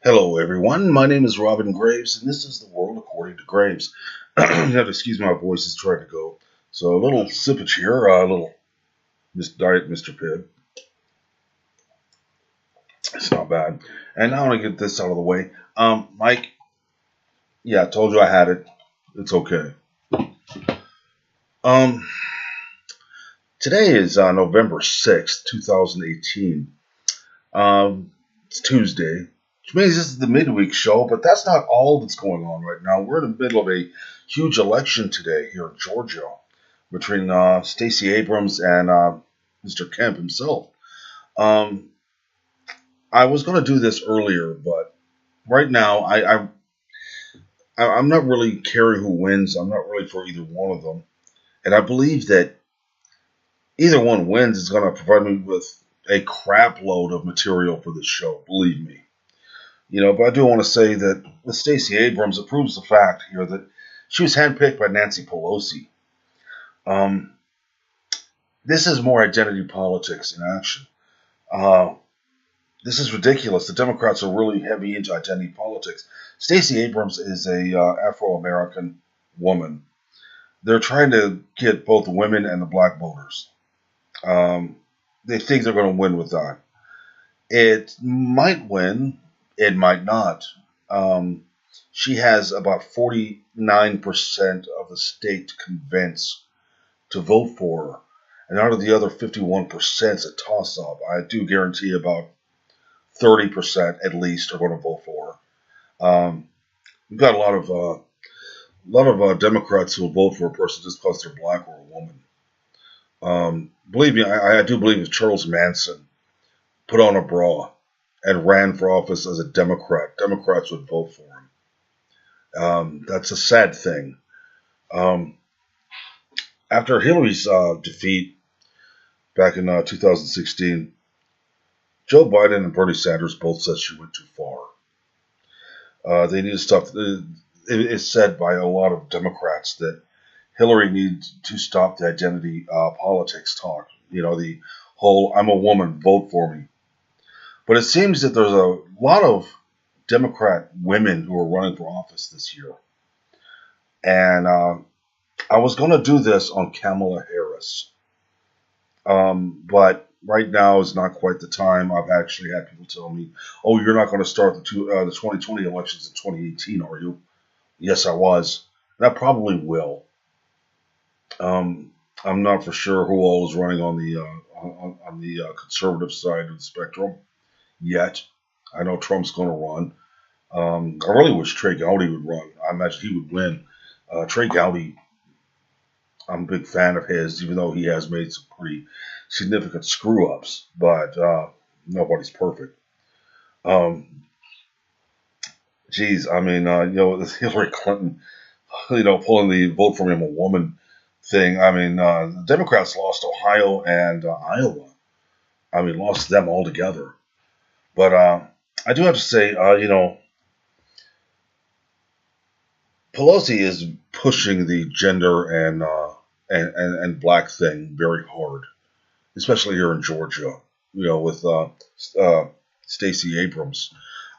Hello, everyone. My name is Robin Graves, and this is the world according to Graves. You have to excuse my voice; is trying to go. So a little sippage here, a little Diet Mr. Pibb. It's not bad. And I want to get this out of the way. Mike. Yeah, I told you I had it. It's okay. Um, Today is November 6th, 2018. It's Tuesday, which means this is the midweek show, but that's not all that's going on right now. We're in the middle of a huge election today here in Georgia between Stacey Abrams and Mr. Kemp himself. Um, I was going to do this earlier, but right now I'm not really caring who wins. I'm not really for either one of them, and I believe that either one wins is going to provide me with a crap load of material for this show. Believe me. But I do want to say that with Stacey Abrams, it proves the fact here that she was handpicked by Nancy Pelosi. Um, this is more identity politics in action. Uh, this is ridiculous. The Democrats are really heavy into identity politics. Stacey Abrams is a Afro-American woman. They're trying to get both the women and the black voters. Um, they think they're going to win with that. It might win. It might not. Um, she has about 49% of the state to convince to vote for her. And out of the other 51%, it's a toss up. I do guarantee about 30% at least are going to vote for her. We've got a lot of Democrats who will vote for a person just because they're black or a woman. Believe me, I do believe if Charles Manson put on a bra and ran for office as a Democrat, Democrats would vote for him. That's a sad thing. Um, After Hillary's defeat back in 2016, Joe Biden and Bernie Sanders both said she went too far. They need to stop. It's said by a lot of Democrats that Hillary needs to stop the identity politics talk. The whole "I'm a woman, vote for me." But it seems that there's a lot of Democrat women who are running for office this year. And I was going to do this on Kamala Harris. But right now is not quite the time. I've actually had people tell me, "Oh, you're not going to start the 2020 elections in 2018, are you?" Yes, I was. And I probably will. I'm not for sure who all is running on the conservative side of the spectrum yet. I know Trump's going to run. I really wish Trey Gowdy would run. I imagine he would win. Trey Gowdy, I'm a big fan of his, even though he has made some pretty significant screw ups. But nobody's perfect. Um, Geez, I mean, this Hillary Clinton, pulling the vote for me, I'm a woman thing. I mean, the Democrats lost Ohio and Iowa. I mean, lost them altogether. But I do have to say, Pelosi is pushing the gender and black thing very hard, especially here in Georgia. With Stacey Abrams.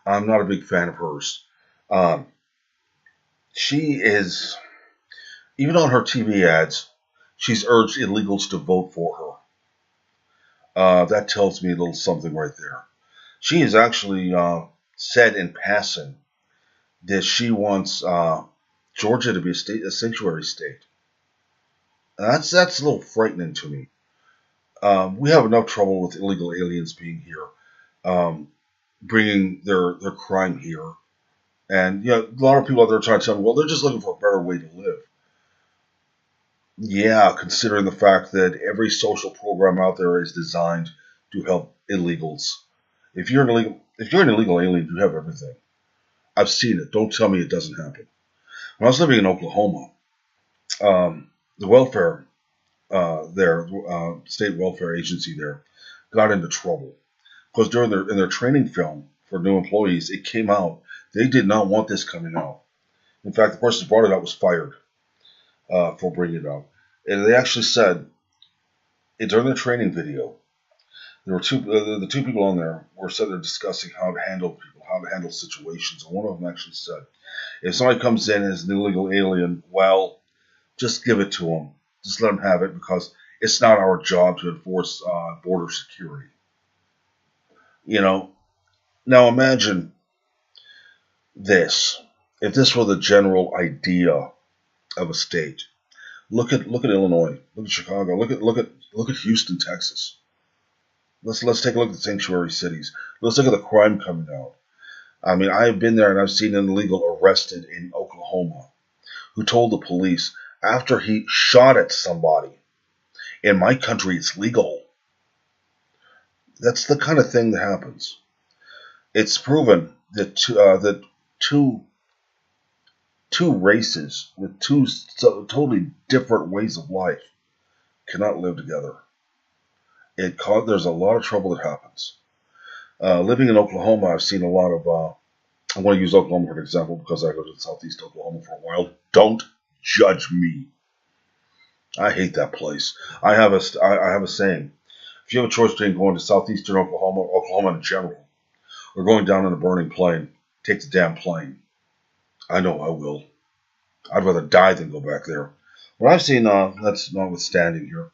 I'm not a big fan of hers. Um, she is, even on her TV ads, she's urged illegals to vote for her. That tells me a little something right there. She has actually said in passing that she wants Georgia to be a sanctuary state. That's a little frightening to me. We have enough trouble with illegal aliens being here, um, bringing their crime here, and a lot of people out there trying to tell me, well, they're just looking for a better way to live. Yeah, considering the fact that every social program out there is designed to help illegals. If you're an illegal alien, you have everything. I've seen it. Don't tell me it doesn't happen. When I was living in Oklahoma, the welfare state welfare agency there, got into trouble because during their training film for new employees, it came out they did not want this coming out. In fact, the person who brought it out was fired for bringing it out, and they actually said during the training video, there were the two people on there were said they're discussing how to handle people, how to handle situations. And one of them actually said, if somebody comes in as an illegal alien, well, just give it to them. Just let them have it because it's not our job to enforce border security. You know, now imagine this. If this were the general idea of a state, look at Illinois, look at Chicago, look at Houston, Texas. Let's take a look at the sanctuary cities. Let's look at the crime coming out. I mean, I've been there and I've seen an illegal arrested in Oklahoma who told the police after he shot at somebody, in my country it's legal. That's the kind of thing that happens. It's proven that two races with two totally different ways of life cannot live together. There's a lot of trouble that happens. Living in Oklahoma, I've seen a lot of. I want to use Oklahoma for an example because I lived in southeast Oklahoma for a while. Don't judge me. I hate that place. I have a saying. If you have a choice between going to southeastern Oklahoma, Oklahoma in general, or going down in a burning plane, take the damn plane. I know I will. I'd rather die than go back there. But I've seen, that's notwithstanding here,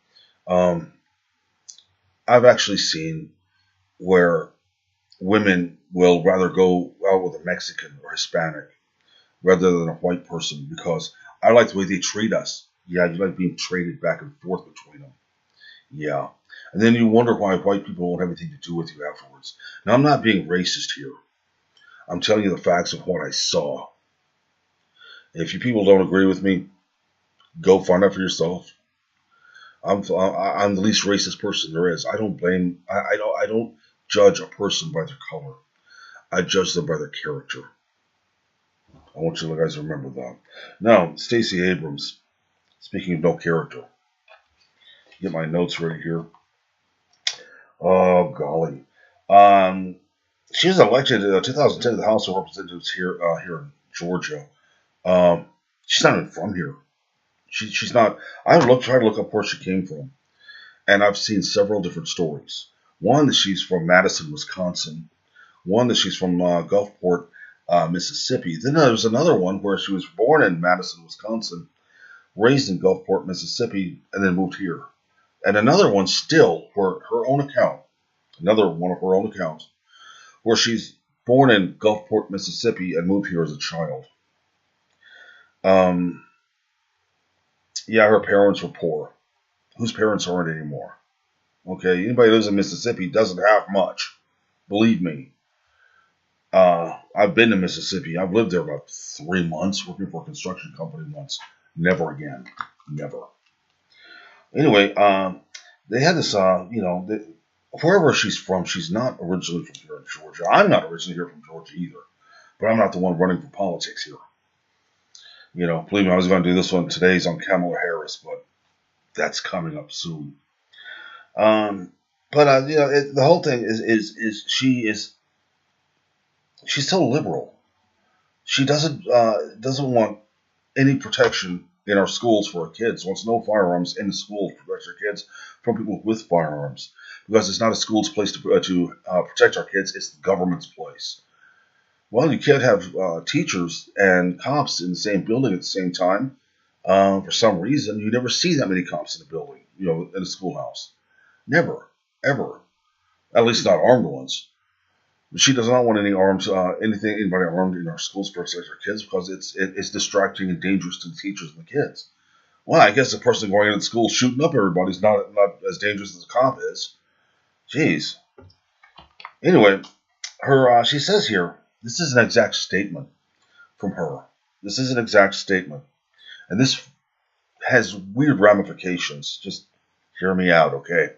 I've actually seen where women will rather go out with a Mexican or Hispanic rather than a white person because I like the way they treat us. Yeah, you like being traded back and forth between them. Yeah. And then you wonder why white people won't have anything to do with you afterwards. Now, I'm not being racist here. I'm telling you the facts of what I saw. If you people don't agree with me, go find out for yourself. I'm the least racist person there is. I don't blame. I don't judge a person by their color. I judge them by their character. I want you guys to remember that. Now, Stacey Abrams. Speaking of no character, get my notes ready here. Oh golly, she was elected in 2010 to the House of Representatives here in Georgia. She's not even from here. She's not. Tried to look up where she came from, and I've seen several different stories. One that she's from Madison, Wisconsin. One that she's from Gulfport, Mississippi. Then there's another one where she was born in Madison, Wisconsin, raised in Gulfport, Mississippi, and then moved here. And another one still, for her own account, another one of her own accounts, where she's born in Gulfport, Mississippi, and moved here as a child. Yeah, her parents were poor. Whose parents aren't anymore? Okay, anybody who lives in Mississippi doesn't have much. Believe me. I've been to Mississippi. I've lived there about 3 months, working for a construction company once. Never again. Never. Anyway, they had this, wherever she's from, she's not originally from here in Georgia. I'm not originally here from Georgia either, but I'm not the one running for politics here. Believe me, I was going to do this one. Today's on Kamala Harris, but that's coming up soon. The whole thing is she's so liberal. She doesn't want any protection in our schools for our kids. Wants no firearms in the school to protect our kids from people with firearms because it's not a school's place to protect our kids. It's the government's place. Well, you can't have teachers and cops in the same building at the same time. For some reason, you never see that many cops in a building, in a schoolhouse. Never, ever. At least not armed ones. She does not want any anybody armed in our schools to protect our kids because it's distracting and dangerous to the teachers and the kids. Well, I guess a person going into school shooting up everybody is not as dangerous as a cop is. Jeez. Anyway, she says here, this is an exact statement from her. This is an exact statement. And this has weird ramifications. Just hear me out, okay?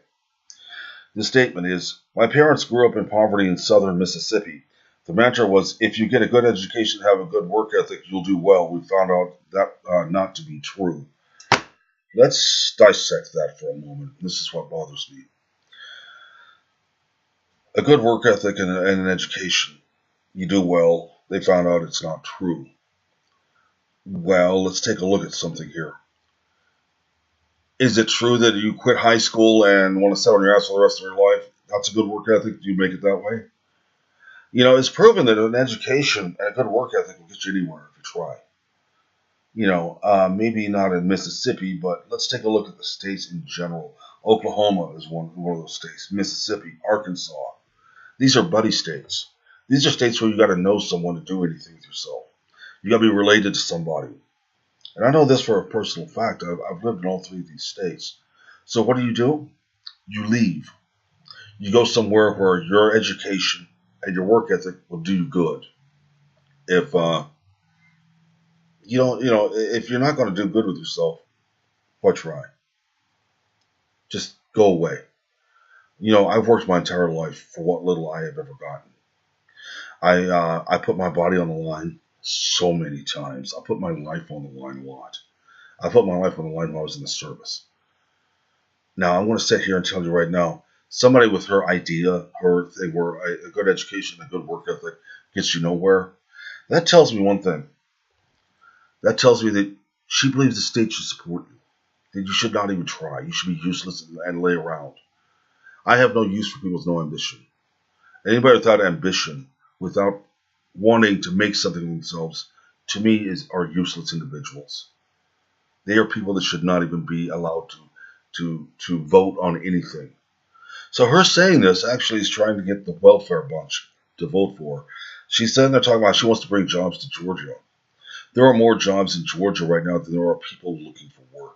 The statement is, my parents grew up in poverty in southern Mississippi. The mantra was, if you get a good education, have a good work ethic, you'll do well. We found out that not to be true. Let's dissect that for a moment. This is what bothers me. A good work ethic and an education, you do well. They found out it's not true. Well, let's take a look at something here. Is it true that you quit high school and want to sit on your ass for the rest of your life? That's a good work ethic. Do you make it that way? It's proven that an education and a good work ethic will get you anywhere if you try. Maybe not in Mississippi, but let's take a look at the states in general. Oklahoma is one of those states. Mississippi, Arkansas. These are buddy states. These are states where you got to know someone to do anything with yourself. You got to be related to somebody. And I know this for a personal fact. I've lived in all three of these states. So what do? You leave. You go somewhere where your education and your work ethic will do you good. If if you're not going to do good with yourself, why try? Just go away. I've worked my entire life for what little I have ever gotten. I put my body on the line so many times. I put my life on the line a lot. I put my life on the line when I was in the service. Now, I'm going to sit here and tell you right now, somebody with her idea, her thing where a good education, a good work ethic gets you nowhere, that tells me one thing. That tells me that she believes the state should support you, that you should not even try. You should be useless and lay around. I have no use for people with no ambition. Anybody without ambition, without wanting to make something of themselves, to me are useless individuals. They are people that should not even be allowed to vote on anything. So her saying this actually is trying to get the welfare bunch to vote for her. She's sitting there talking about she wants to bring jobs to Georgia. There are more jobs in Georgia right now than there are people looking for work.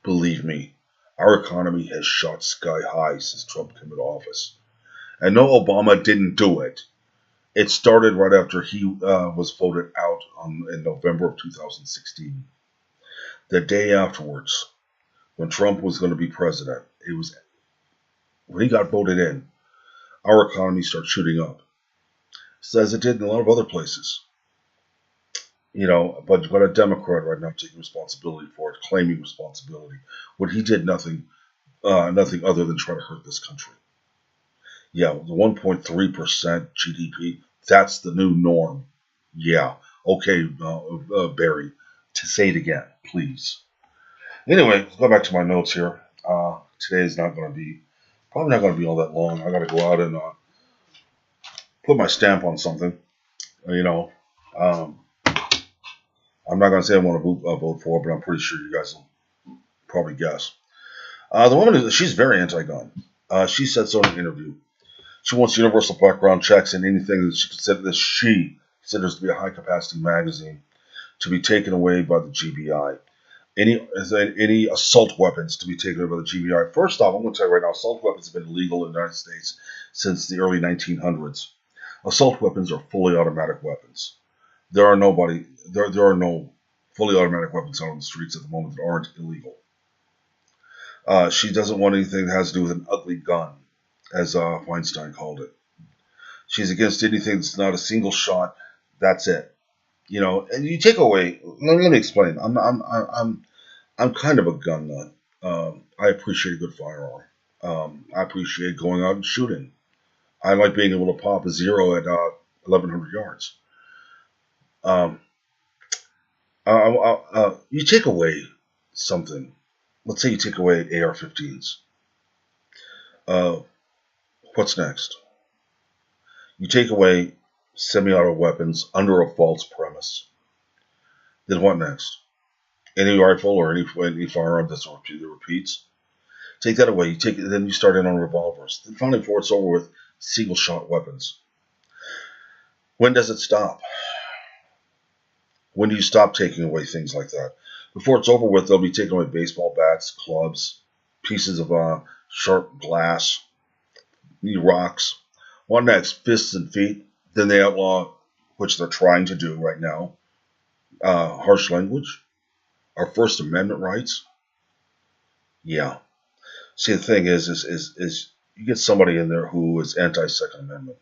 Believe me, our economy has shot sky high since Trump came into office. And no, Obama didn't do it. It started right after he was voted out in November of 2016. The day afterwards, when Trump was going to be president, when he got voted in, our economy started shooting up. As it did in a lot of other places. But you've got a Democrat right now taking responsibility for it, claiming responsibility, when he did nothing other than try to hurt this country. Yeah, the 1.3% GDP, that's the new norm. Yeah, okay, Barry, to say it again, please. Anyway, let's go back to my notes here. Today is probably not going to be all that long. I got to go out and put my stamp on something. I'm not going to say I want to vote for, but I'm pretty sure you guys will probably guess. The woman, she's very anti-gun. She said so in an interview. She wants universal background checks and anything that she considers to be a high-capacity magazine to be taken away by the GBI. Any assault weapons to be taken away by the GBI. First off, I'm going to tell you right now, assault weapons have been illegal in the United States since the early 1900s. Assault weapons are fully automatic weapons. There are no fully automatic weapons out on the streets at the moment that aren't illegal. She doesn't want anything that has to do with an ugly gun, as Weinstein called it. She's against anything that's not a single shot. That's it. And you take away. Let me explain. I'm kind of a gun nut. I appreciate a good firearm. I appreciate going out and shooting. I like being able to pop a zero at 1,100 yards. You take away something. Let's say you take away AR-15s. What's next? You take away semi-auto weapons under a false premise. Then what next? Any rifle or any firearm that repeats. Take that away. Then you start in on revolvers. Then finally, before it's over with, single-shot weapons. When does it stop? When do you stop taking away things like that? Before it's over with, they'll be taking away baseball bats, clubs, pieces of sharp glass, rocks. What next? Fists and feet. Then they outlaw, which they're trying to do right now, harsh language, our First Amendment rights. Yeah. See, the thing is you get somebody in there who is anti-Second Amendment.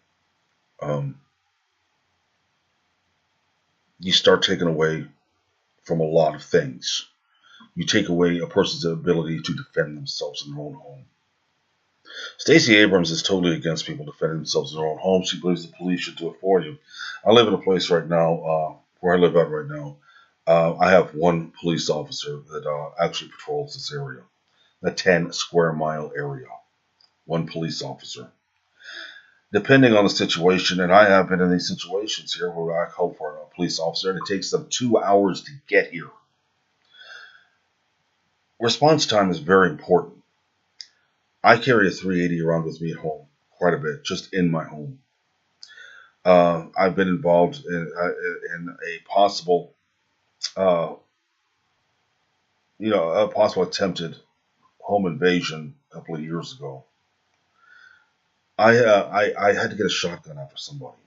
You start taking away from a lot of things. You take away a person's ability to defend themselves in their own home. Stacey Abrams is totally against people defending themselves in their own home. She believes the police should do it for you. I live in a place right now, where I live at right now. I have one police officer that actually patrols this area, the 10 square mile area. One police officer. depending on the situation, and I have been in these situations here where I call for a police officer and it takes them 2 hours to get here. Response time is very important. I carry a 380 around with me at home quite a bit, just in my home. I've been involved in a possible, uh, a possible attempted home invasion a couple of years ago. I had to get a shotgun after somebody.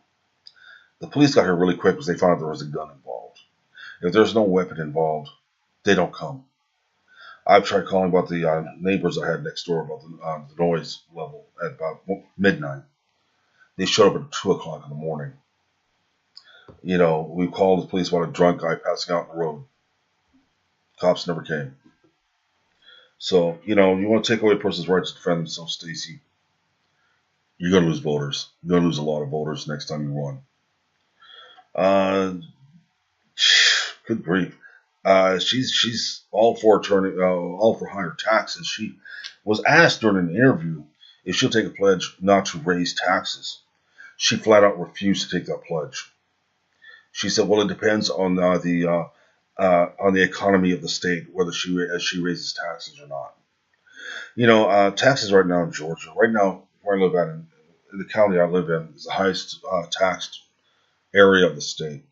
The police got here really quick because they found out there was a gun involved. If there's no weapon involved, they don't come. I've tried calling about the neighbors I had next door about the noise level at about midnight. They showed up at 2 o'clock in the morning. We called the police about a drunk guy passing out in the road. Cops never came. So, you want to take away a person's right to defend themselves, Stacy, you're going to lose voters. You're going to lose a lot of voters next time you run. Good grief. She's all for higher taxes. She was asked during an interview if she'll take a pledge not to raise taxes. She flat out refused to take that pledge. She said, "Well, it depends on the economy of the state whether she raises taxes or not." Taxes right now in Georgia, right now where I live at in the county I live in, is the highest taxed area of the state.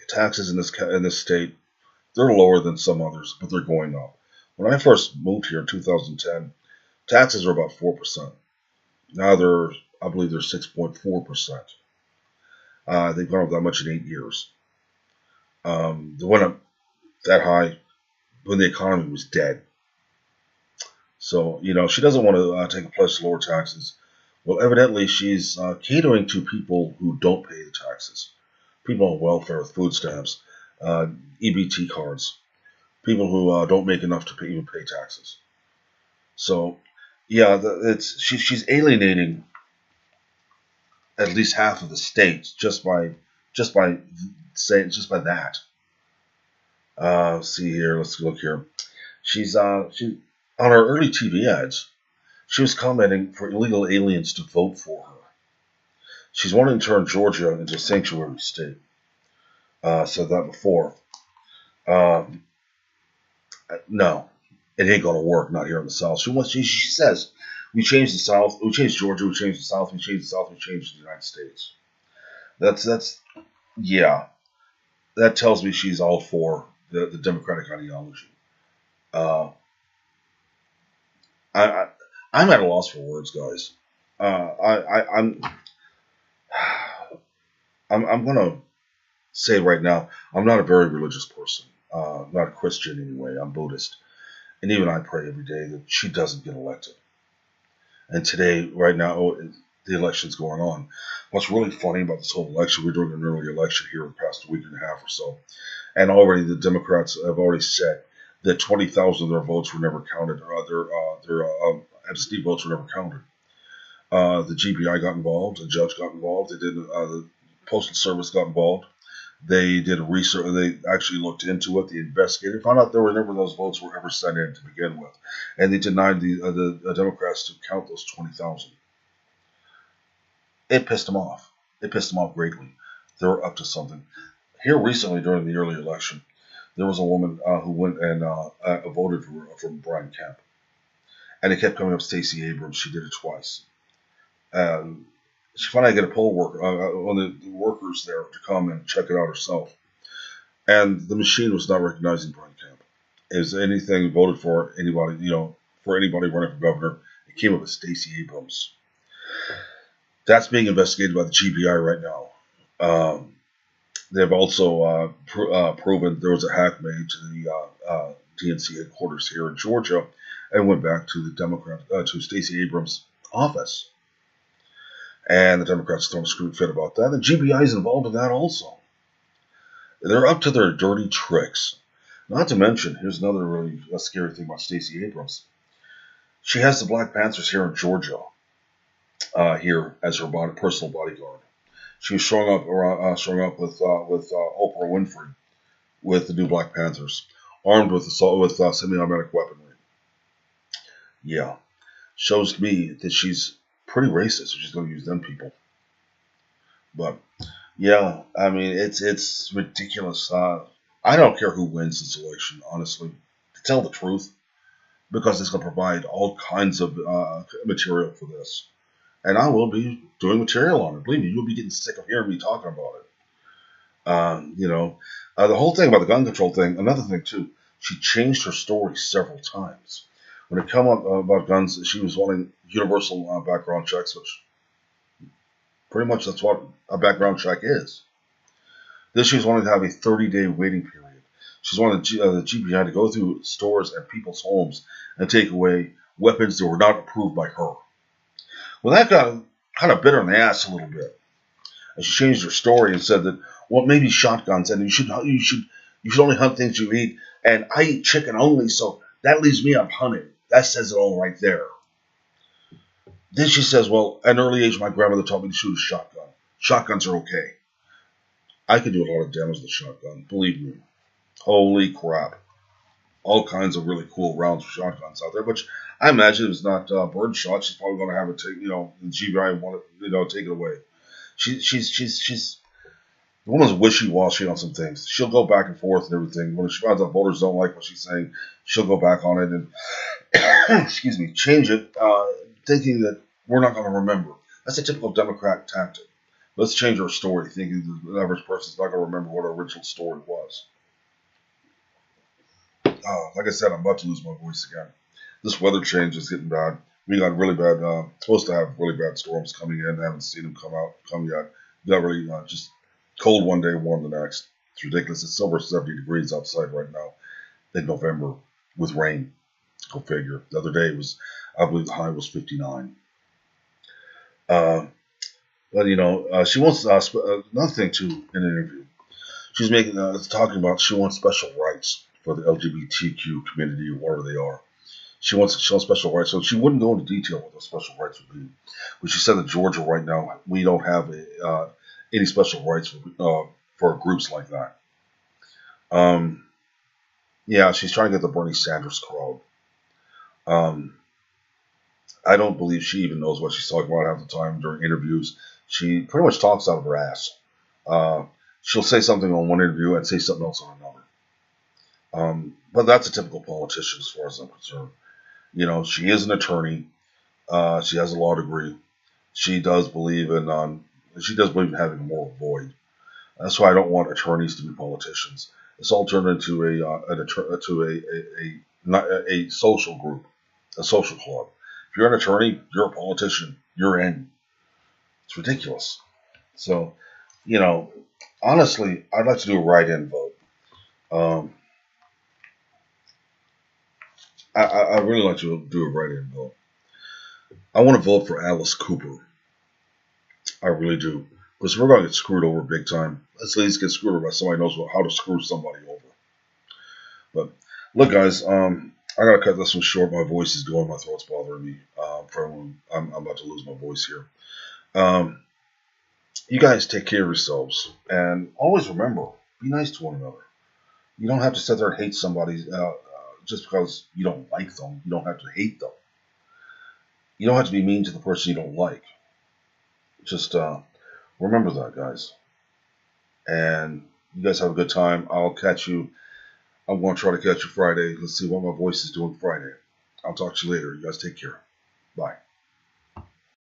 Taxes in this state, they're lower than some others, but they're going up. When I first moved here in 2010, taxes were about 4%. Now I believe they're 6.4%. They've gone up that much in 8 years. They went up that high when the economy was dead. So, she doesn't want to take a pledge to lower taxes. Well, evidently she's catering to people who don't pay the taxes. People on welfare with food stamps, EBT cards, people who don't make enough to even pay taxes. So, yeah, she's alienating at least half of the states just by that. See here, let's look here. She on her early TV ads, she was commenting for illegal aliens to vote for her. She's wanting to turn Georgia into a sanctuary state. Said that before. No, it ain't gonna work. Not here in the South. She says we changed the South. We changed Georgia. We changed the South. We changed the South. We changed the United States. Yeah. That tells me she's all for the Democratic ideology. Uh, I'm at a loss for words, guys. I'm gonna say right now, I'm not a very religious person. Not a Christian anyway. I'm Buddhist, and even I pray every day that she doesn't get elected. And today, right now, the election's going on. What's really funny about this whole election, we're doing an early election here in the past week and a half or so, and already the Democrats have already said that 20,000 of their votes were never counted, or their absentee votes were never counted. The GBI got involved, the judge got involved, the Postal Service got involved. They did a research. They actually looked into it. They investigated, found out there were never those votes were ever sent in to begin with, and they denied the Democrats to count those 20,000. It pissed them off. It pissed them off greatly. They were up to something. Here recently, during the early election, there was a woman who went and voted for Brian Kemp, and it kept coming up Stacey Abrams. She did it twice. She finally got a poll worker, one of the workers there, to come and check it out herself. And the machine was not recognizing Brian Kemp. It was anything voted for anybody, for anybody running for governor. It came up with Stacey Abrams. That's being investigated by the GBI right now. They've also proven there was a hack made to the DNC headquarters here in Georgia, and went back to to Stacey Abrams' office. And the Democrats throwing a screw fit about that. The GBI is involved in that also. They're up to their dirty tricks. Not to mention, here's another really scary thing about Stacey Abrams. She has the Black Panthers here in Georgia, here as her personal bodyguard. She was showing up with Oprah Winfrey with the new Black Panthers, armed with semi-automatic weaponry. Yeah, shows me that she's pretty racist if she's going to use them people. But yeah, I mean, it's ridiculous. I don't care who wins this election, honestly, to tell the truth, because it's going to provide all kinds of material for this. And I will be doing material on it. Believe me, you'll be getting sick of hearing me talking about it. The whole thing about the gun control thing, another thing too, she changed her story several times. When it come up about guns, she was wanting universal background checks, which pretty much that's what a background check is. Then she was wanting to have a 30-day waiting period. She's wanted the GBI to go through stores and people's homes and take away weapons that were not approved by her. Well, that got kind of bit her in the ass a little bit. And she changed her story and said that, well, maybe shotguns, and you should only hunt things you eat. And I eat chicken only, so that leaves me up hunting. That says it all right there. Then she says, well, at an early age, my grandmother taught me to shoot a shotgun. Shotguns are okay. I can do a lot of damage with a shotgun, believe me. Holy crap. All kinds of really cool rounds for shotguns out there, which I imagine if it's not bird shot, she's probably going to have it take, the GBI want it, take it away. She's the woman's wishy-washy on some things. She'll go back and forth and everything. When she finds out voters don't like what she's saying, she'll go back on it and, excuse me, change it, thinking that we're not going to remember. That's a typical Democrat tactic. Let's change our story, thinking the average person's not going to remember what our original story was. Like I said, I'm about to lose my voice again. This weather change is getting bad. We got really bad, supposed to have really bad storms coming in. I haven't seen them come yet. We got really just cold one day, warm the next. It's ridiculous. It's over 70 degrees outside right now in November with rain. Go figure. The other day I believe the high was 59. But she wants another thing too in an interview. She's talking about she wants special rights for the LGBTQ community or whatever they are. She wants to show special rights, so she wouldn't go into detail what those special rights would be. But she said that Georgia right now, we don't have any special rights for groups like that. Yeah, she's trying to get the Bernie Sanders crowd. I don't believe she even knows what she's talking about half the time during interviews. She pretty much talks out of her ass. She'll say something on one interview and say something else on another. But that's a typical politician as far as I'm concerned. She is an attorney. She has a law degree. She does believe in having a moral void. That's why I don't want attorneys to be politicians. It's all turned into a social group, a social club. If you're an attorney, you're a politician. You're in. It's ridiculous. So, honestly, I'd like to do a write-in vote. I really like to do a write-in vote. I want to vote for Alice Cooper. I really do. Because we're going to get screwed over big time. Let's at least get screwed over by somebody who knows how to screw somebody over. But, look, guys, I got to cut this one short. My voice is going. My throat's bothering me. I'm about to lose my voice here. You guys take care of yourselves. And always remember, be nice to one another. You don't have to sit there and hate somebody just because you don't like them. You don't have to hate them. You don't have to be mean to the person you don't like. Just remember that, guys. And you guys have a good time. I'll catch you. I'm going to try to catch you Friday. Let's see what my voice is doing Friday. I'll talk to you later. You guys take care. Bye.